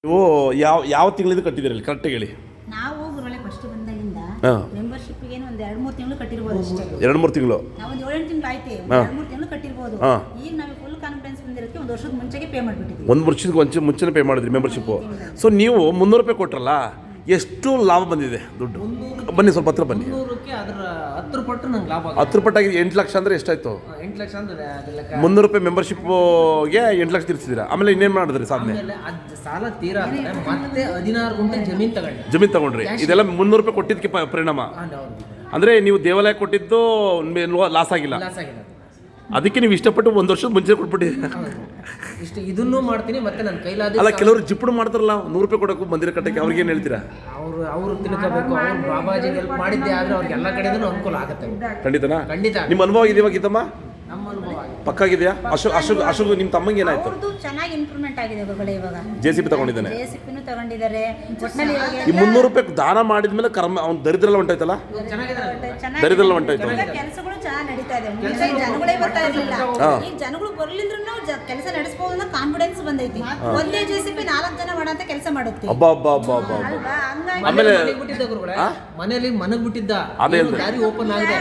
ನೀವು ಯಾವ ತಿಂಗಳಿಂದ ಕಟ್ಟಿದ್ದೀರಿ ಕರೆಕ್ಟಾಗಿ ಹೇಳಿ. ನಾವು ಗುರುಗಳೇ ಫಸ್ಟ್ ಬಂದಾಗಿಂದ ಮೆಂಬರ್ಶಿಪ್ಗೆ ಒಂದು 2-3 ತಿಂಗಳು ಕಟ್ಟಿರ್ಬೋದು ಅಷ್ಟೇ. 2-3 ತಿಂಗಳು ನಾವು ಒಂದು 7-8 ತಿಂಗಳು ಆಯ್ತು, 2-3 ತಿಂಗಳು ಕಟ್ಟಿರ್ಬೋದು. ಈಗ ನಾವು ಫುಲ್ ಕಾನ್ಫಿಡೆನ್ಸ್ ಬಂದಿರೋಕ್ಕೆ ಒಂದು ವರ್ಷದ ಮುಂಚೆಗೆ ಪೇ ಮಾಡಿಬಿಟ್ಟಿದ್ವಿ. ಒಂದು ವರ್ಷದ ಮುಂಚೆನೇ ಪೇ ಮಾಡಿದ್ರಿ ಮೆಂಬರ್ಶಿಪ್ಪು. ಸೊ ನೀವು 300 ರೂಪಾಯಿ ಕೊಟ್ರಲ್ಲ, ಎಷ್ಟು ಲಾಭ ಬಂದಿದೆ ದುಡ್ಡು? ಬನ್ನಿ ಸ್ವಲ್ಪ ಹತ್ರ ಬನ್ನಿ. 300ಕ್ಕೆ ಅದರ 10 ಪಟ್ಟು ನಂಗೆ ಲಾಭ. 10 ಪಟ್ಟಾಗಿ 8 ಲಕ್ಷ ಅಂದರೆ ಎಷ್ಟಾಯ್ತು? 8 ಲಕ್ಷ ಅಂದರೆ 300 ರೂಪಾಯಿ ಮೆಂಬರ್ಶಿಪ್ಗೆ 8 ಲಕ್ಷ ತೀರಿಸಿದ್ದೀರಾ. ಆಮೇಲೆ ಇನ್ನೇನು ಮಾಡಿದ್ರಿ ಸಾಧನೆ? ಸಾಲ ತೀರಾ ಮತ್ತೆ 16 ಗುಂಟೆ ಜಮೀನು ತಗೊಂಡ್ರಿ. ಇದೆಲ್ಲ 300 ರೂಪಾಯಿ ಕೊಟ್ಟಿದ್ದಕ್ಕೆ ಪರಿಣಾಮ. ಅಂದರೆ ನೀವು ದೇವಾಲಯ ಕೊಟ್ಟಿದ್ದು ಲಾಸ್ ಆಗಿಲ್ಲ. ಅದಕ್ಕೆ ನೀವು ಇಷ್ಟಪಟ್ಟು 1 ವರ್ಷದ ಮುಂಚೆ ಕೊಟ್ಬಿಟ್ಟಿದ್ದೀರಿ. ಇಷ್ಟು ಇದನ್ನು ಮಾಡ್ತೀನಿ ಮತ್ತೆ ನನ್ನ ಕೈಲಾದ. ಅಲ್ಲ, ಕೆಲವರು ಜಿಪ್ಪುಡು ಮಾಡ್ತಾರಲ್ಲ 100 ರೂಪಾಯಿ ಕೊಡೋಕ್ಕೂ ಮಂದಿರ ಕಟ್ಟಕ್ಕೆ, ಅವ್ರಿಗೆ ಏನು ಹೇಳ್ತೀರಾ? ಅವರು ತಿಳ್ಕೋಬೇಕು. ಅವ್ರು ಬಾಬಾಜಿಗೆ ಹೆಲ್ಪ್ ಮಾಡಿದ್ದೆ ಆದರೆ ಅವ್ರಿಗೆ ಎಲ್ಲ ಕಡೆದೂ ಅನುಕೂಲ ಆಗುತ್ತೆ. ಖಂಡಿತನಾ? ಖಂಡಿತ. ನಿಮ್ಮ ಅನುಭವ ಇದೆಯಾ ಗೀತಮ್ಮ? ನಮ್ಮ ಅನುಭವ ಪಕ್ಕಾಗಿದೆಯಾ? ಅಶೋಕ್ ನಿಮ್ಮ ತಮ್ಮಂಗೆ ಏನಾಯ್ತು? ಅವ್ರದ್ದು ಚೆನ್ನಾಗಿ ಇಂಪ್ರೂವ್ಮೆಂಟ್ ಆಗಿದೆ ಗುರುಗಳೇ. ಇವಾಗ JCB ತಗೊಂಡಿದ್ದಾನೆ, JCBನೂ ತಗೊಂಡಿದ್ದಾರೆ. ಒಟ್ಟಿನಲ್ಲಿ ಈ 300 ರೂಪಾಯಿ ದಾನ ಮಾಡಿದ್ಮೇಲೆ ಕರ್ಮ ಅವ್ನು ದರಿದ್ರೆಲ್ಲ ಹೊಂಟಾಯ್ತಲ್ಲ. ದರಿದ್ರೆಲ್ಲ ಹೊಂಟಾಯ್ತು. ಕೆಲಸಗಳು ಚೆನ್ನಾಗಿ ನಡೀತಾ ಇದೆ. ಮುಂಚೆ ಜನಗಳೇ ಬರ್ತಾ ಇರಲಿಲ್ಲ, ಈಗ ಜನಗಳು ಬರ್ಲಿಂದ್ರೂ ಕೆಲಸ ನಡೆಸಬಹುದು ಅನ್ನೋ ಕಾನ್ಫಿಡೆನ್ಸ್ ಬಂದೈತಿ. ಒಂದೇ JCB 4 ಜನ ಮಾಡಂತ ಕೆಲಸ ಮಾಡುತ್ತೆ. ಅಬ್ಬಾ. ಆಮೇಲೆ ಮನೆಯಲ್ಲಿ ಮನಗ್ಬಿಟ್ಟಿದ್ದ ದಾರಿ ಓಪನ್ ಆಗಿದೆ.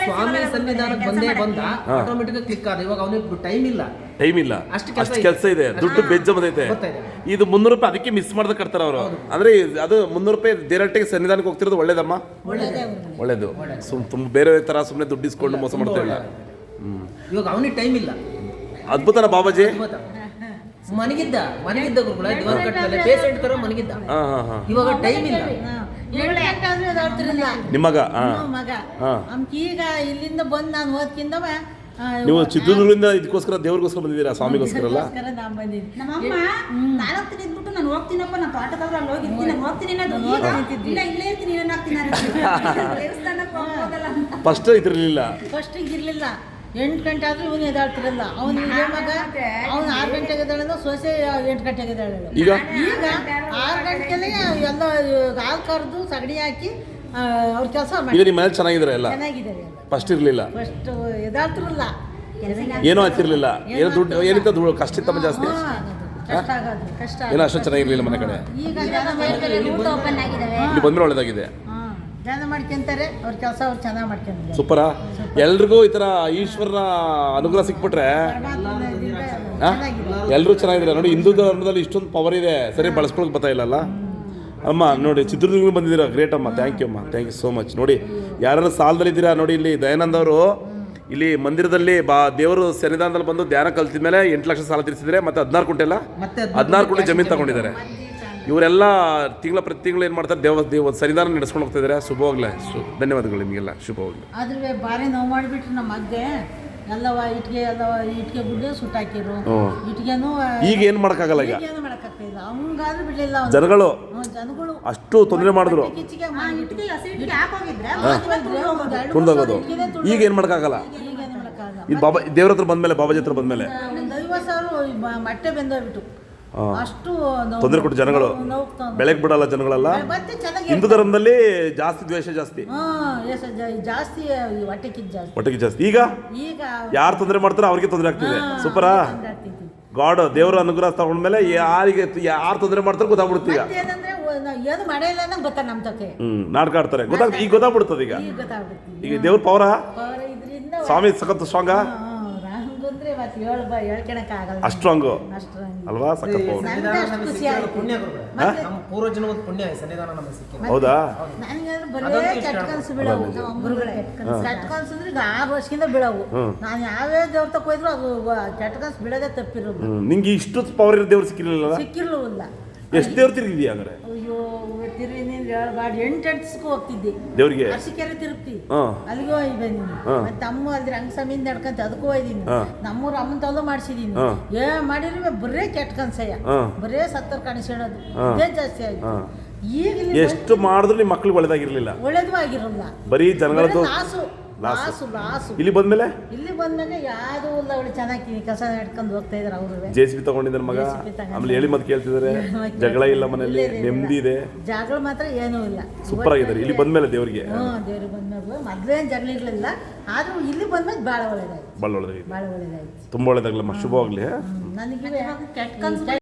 ಸ್ವಾಮಿ ಸನ್ನಿಧಾನಕ್ಕೆ ಬಂದ ಆಟೋಮೆಟಿಕ್ ಕ್ಲಿಕ್ ಆದ. ಇವಾಗ ಅವನಿಗೆ ಟೈಮ್ ಇಲ್ಲ, ಅಷ್ಟು ಕೆಲಸ ಇದೆ, ದುಡ್ಡು ಬೆಜ್ಜ ಬಂದೈತೆ. ಇದು 300 ರೂಪಾಯಿ ಅದಕ್ಕೆ ಮಿಸ್ ಮಾಡ್ದ ಕಟ್ತಾರ ಅವರು. ಅಂದ್ರೆ ಅದು 300 ರೂಪಾಯಿ ಡೈರೆಕ್ಟಾಗಿ ಸನ್ನಿಧಾನಕ್ಕೆ ಹೋಗ್ತಿರೋದು ಒಳ್ಳೇದಮ್ಮ, ಒಳ್ಳೇದು. ಬೇರೆ ತರ ಸುಮ್ಮನೆ ದುಡ್ಡು ಇಸ್ಕೊಂಡು ಮೋಸ ಮಾಡ್ತಾ ಇಲ್ಲ. ಇವಾಗ ಅವನಿಗೆ ಟೈಮ್ ಇಲ್ಲ. ಅದ್ಭುತನ ಬಾಬಾಜಿ. ಮನಗಿದ್ದ ಗುರುಗಳ ದಿವಾನ್ ಕಟ್ಟಲೆ ಪೇಷಂಟ್ ತರ ಮನಗಿದ್ದ. ಇವಾಗ ಟೈಮ್ ಇಲ್ಲ. ನಿಮ್ಮಗ ಈಗ ಇಲ್ಲಿಂದ ಬಂದು ನಾನು ಓದ್ಕಿಂದ ನೀವು ಚಿತ್ರದುರ್ಗದಿಂದ ಇದಕ್ಕೋಸ್ಕರ ದೇವ್ರಿಗೋಸ್ಕರ ಬಂದಿದ್ದೀರಾ? ಸ್ವಾಮಿಗೋಸ್ಕರ ಅಲ್ಲ? ನಮ್ಮಮ್ಮ ನಾನು ತಿಂದ್ಬಿಟ್ಟು ನಾನು ಹೋಗ್ತೀನಪ್ಪ, ನಾನು ತೋಟದವ್ರು ಅಲ್ಲಿ ಹೋಗಿರ್ತೀನಿ, ನಾನು ಹೋಗ್ತೀನಿ ಇಲ್ಲ ಇಲ್ಲೇ ಇರ್ತೀನಿ, ಏನಾಗ್ತೀನಿ ದೇವಸ್ಥಾನಕ್ಕೆ ಹೋಗೋದಲ್ಲ. First ಇದಿರಲಿಲ್ಲ, first ಇದಿರಲಿಲ್ಲ. 8 ಗಂಟೆ ಆದ್ರೂ ಇವನು ಎದಾಡ್ತಿರಲ್ಲ. ಅವನು ಇದೇ ಮಗ, ಅವನು 6 ಗಂಟೆಗೆ ಎದ್ದಾಳೋದು, ಸೊಸೆ 8 ಗಂಟೆಗೆ ಎದ್ದಾಳೋದು. ಈಗ 6 ಗಂಟೆಗೆ ಎಲ್ಲ ಹಾಲು ಕರೆದು ಸಗಣಿ ಹಾಕಿ ಅವ್ರ ಕೆಲಸ ಮಾಡಿ. ನಿಮ್ಮ ಮನೇಲಿ ಚೆನ್ನಾಗಿದ್ದಾರೆ ಎಲ್ಲ? ಚೆನ್ನಾಗಿದ್ದಾರೆ. ಫಸ್ಟ್ ಇರಲಿಲ್ಲ, ಫಸ್ಟ್ ಎದಾಡ್ತಿರಲ್ಲ, ಏನೋ ಆಗ್ತಿರ್ಲಿಲ್ಲ. ಏನೋ ದುಡ್ಡು ಏನಿತ್ತ ದುಡ್ಡು ಕಷ್ಟ ಇತ್ತಮ್ಮ ಜಾಸ್ತಿ. ಏನೋ ಅಷ್ಟು ಚೆನ್ನಾಗಿರ್ಲಿಲ್ಲ ಮನೆ ಕಡೆ. ಈಗ ಇಲ್ಲಿ ಬಂದ್ರೆ ಒಳ್ಳೇದಾಗಿದೆ. ಧ್ಯಾನ ಮಾಡ್ಕೊಂತಾರೆ, ಅವ್ರ ಕೆಲಸ ಅವ್ರು ಚೆನ್ನಾಗಿ ಮಾಡ್ಕೊಂತಾರೆ. ಸೂಪರಾ. ಎಲ್ರಿಗೂ ಈ ಥರ ಈಶ್ವರನ ಅನುಗ್ರಹ ಸಿಕ್ಬಿಟ್ರೆ ಎಲ್ಲರೂ ಚೆನ್ನಾಗಿದ್ದಾರೆ. ನೋಡಿ, ಹಿಂದೂ ಧರ್ಮದಲ್ಲಿ ಇಷ್ಟೊಂದು ಪವರ್ ಇದೆ, ಸರಿ ಬಳಸ್ಕೊಳಕ್ಕೆ ಬರ್ತಾ ಇಲ್ಲಲ್ಲ ಅಮ್ಮ. ನೋಡಿ, ಚಿತ್ರದುರ್ಗ ಬಂದಿದ್ದೀರಾ, ಗ್ರೇಟ್ ಅಮ್ಮ. ಥ್ಯಾಂಕ್ ಯು ಅಮ್ಮ, ಥ್ಯಾಂಕ್ ಯು ಸೋ ಮಚ್. ನೋಡಿ, ಯಾರು ಸಾಲದಲ್ಲಿದ್ದೀರಾ ನೋಡಿ, ಇಲ್ಲಿ ದಯಾನಂದ್ ಅವರು ಇಲ್ಲಿ ಮಂದಿರದಲ್ಲಿ ದೇವರು ಸನ್ನಿಧಾನದಲ್ಲಿ ಬಂದು ಧ್ಯಾನ ಕಲ್ತಿದ ಮೇಲೆ 8 ಲಕ್ಷ ಸಾಲ ತೀರಿಸಿದ್ರೆ, ಮತ್ತೆ 16 ಕುಂಟೆ ಅಲ್ಲ, 16 ಕುಂಟೆ ಜಮೀನು ತಗೊಂಡಿದ್ದಾರೆ. ಇವರೆಲ್ಲ ಪ್ರತಿ ತಿಂಗಳು ಏನು ಮಾಡ್ತಾರೆ, ದೇವ ಸನ್ನಿಧಾನ ನಡೆಸ್ಕೊಂಡು ಹೋಗ್ತಾ ಇದ್ದಾರೆ. ಶುಭವಾಗಲೇ. ಧನ್ಯವಾದಗಳು ನಿಮಗೆಲ್ಲ, ಶುಭವಾಗಲಿ. ಆದ್ರೆ ಭಾರಿ ನೋವು ಮಾಡಿಬಿಟ್ರು ನಮ್ಮ ಅಗ್ಗೆ. ಎಲ್ಲವ ಇಟ್ಗೆ ಗುಡ್ಡೆ ಸುಟ್ಟಾಕಿರು. ಇಟ್ಗೆನೂ ಈಗ ಏನು ಮಾಡೋಕ್ಕಾಗಲ್ಲ. ಈಗ ಏನು ಮಾಡೋಕ್ಕಾಗ್ತಿಲ್ಲ. ಅವಂಗಾದ್ರೂ ಬಿಡಲಿಲ್ಲ ಜನಗಳು ಅಷ್ಟು ತೊಂದರೆ ಮಾಡಿದ್ರು. ಕುಣ್ದೋಗೋದು. ಈಗ ಏನು ಮಾಡೋಕ್ಕಾಗಲ್ಲ. ಇದು ದೇವ್ರ ಹತ್ರ ಬಂದಮೇಲೆ, ಬಾಬಾಜಿ ಹತ್ರ ಬಂದಮೇಲೆ 50,000 ಮೊಟ್ಟೆ ಬೆಂದೋಗ್ಬಿಟ್ಟು ಅಷ್ಟು ತೊಂದರೆ ಕೊಟ್ಟು ಜನಗಳು ಬೆಳಗ್ಗೆ ಬಿಡಲ್ಲ. ಜನಗಳೆಲ್ಲ ಹಿಂದೂ ಧರ್ಮದಲ್ಲಿ ಜಾಸ್ತಿ ದ್ವೇಷ ಜಾಸ್ತಿ, ಹೊಟ್ಟೆಗೆ ಜಾಸ್ತಿ. ಈಗ ಯಾರು ತೊಂದರೆ ಮಾಡ್ತಾರೋ ಅವ್ರಿಗೆ ತೊಂದರೆ ಆಗ್ತಿದೆ. ಸೂಪರಾ. ಗಾಡ್ ದೇವರ ಅನುಗ್ರಹ ತಗೊಂಡ್ಮೇಲೆ ಯಾರು ತೊಂದರೆ ಮಾಡ್ತಾರೋ ಗೊತ್ತಾಗ್ಬಿಡುತ್ತೆ. ಈಗ ನಾಟಕ ಆಡ್ತಾರೆ, ಈಗ ಗೊತ್ತಾಗ್ಬಿಡ್ತದೆ. ಈಗ ದೇವ್ರ ಪವರ, ಸ್ವಾಮಿ ಸಖತ್ ಸ್ಟ್ರಾಂಗ, ಅಷ್ಟು ಸ್ಟ್ರಾಂಗು ಅಲ್ವಾ? ಸಖತ್ ಪವರ್. ಹೌದಾ? 6 ವರ್ಷದಿಂದ ಬೀಳವು. ನಾನು ಯಾವ್ಯಾವ ದೇವ್ರ ತಕೋಯ್ದ್ರು ಅದು ಕೆಟ್ಕನ್ಸ್ ಬಿಡೋದೇ ತಪ್ಪಿರೋದು. ನಿಂಗೆ ಇಷ್ಟು ಪವರ್ ಇರೋ ದೇವ್ರು ಸಿಕ್ಕಿರಲಿಲ್ಲ? ಸಿಕ್ಕಿರ್ಲಿಲ್ಲ. ಎಷ್ಟು ದೇವ್ರು ತಿರುಗಿದ್ಯಾ ಹಂಗಾರೆ? ಅಯ್ಯೋ, ತಿರುಗಿ ಹೇಳ್ಬಾರ್ದು. 8 ದಿವಸಕ್ಕೂ ಹೋಗ್ತಿದ್ದೆ ದೇವ್ರಿಗೆ. ಅರಸಿಕೆರೆ ತಿರುಗ್ತಿ, ಅಲ್ಲಿಗೂ ಹೋಗಿದ್ದೀನಿ. ಮತ್ತೆ ಅಮ್ಮ ಅಲ್ಲಿ ರಂಗಸ್ವಾಮಿಯಿಂದ ನಡ್ಕೊಂತ ಅದಕ್ಕೂ ಹೋಗಿದ್ದೀನಿ. ನಮ್ಮೂರ ಅಮ್ಮನ ತಲೂ ಮಾಡಿಸಿದೀನಿ. ಮಾಡಿದ್ರೆ ಬರೇ ಕೆಟ್ಟ ಕನ್ಸಯ್ಯ, ಬರೇ ಸತ್ತರ್ ಕಾಣಿಸೋದು, ಇದೇ ಜಾಸ್ತಿ ಆಯ್ತು. ಈಗ ಎಷ್ಟು ಮಾಡಿದ್ರು ನಿಮ್ಮ ಮಕ್ಳಿಗೆ ಒಳ್ಳೇದಾಗಿರ್ಲಿಲ್ಲ, ಒಳ್ಳೇದು ಆಗಿರಲ್ಲ. ಬರೀ ಜನಗಳದ್ದು ಲಾಸು. ಇಲ್ಲಿ ಬಂದ್ಮೇಲೆ ಯಾರು ಇಲ್ಲ. ಅವಳು ಚೆನ್ನಾಗಿ ಕೆಲಸ ನಡ್ಕೊಂಡು ಹೋಗ್ತಾ ಇದಾರೆ. ಅವರು JCB ತಗೊಂಡಿದ್ದಾರೆ ಮಗ. ಆಮೇಲೆ ಹೇಳಿ ಮತ್ತೆ ಕೇಳ್ತಿದ್ದಾರೆ. ಜಗಳ ಇಲ್ಲ ಮನೇಲಿ, ನೆಮ್ಮದಿ ಇದೆ. ಜಗಳ ಮಾತ್ರ ಏನೂ ಇಲ್ಲ. ಸೂಪರ್ ಆಗಿದ್ದಾರೆ ಇಲ್ಲಿ ಬಂದ್ಮೇಲೆ. ದೇವ್ರಿಗೆ ಬಂದ್ಮೇಲೆ ಮೊದ್ಲೇನು ಜಗಳ ಇರಲಿಲ್ಲ, ಆದ್ರೂ ಇಲ್ಲಿ ಬಂದ್ಮೇಲೆ ಭಾಳ ಒಳ್ಳೇದಾಯ್ತು. ತುಂಬಾ ಒಳ್ಳೇದಾಗ್ಲಮ್ಮ. ಶುಭವಾಗ್ಲಿ. ನನಗೆ ಕೆಟ್ಟ ಕನ್ಸು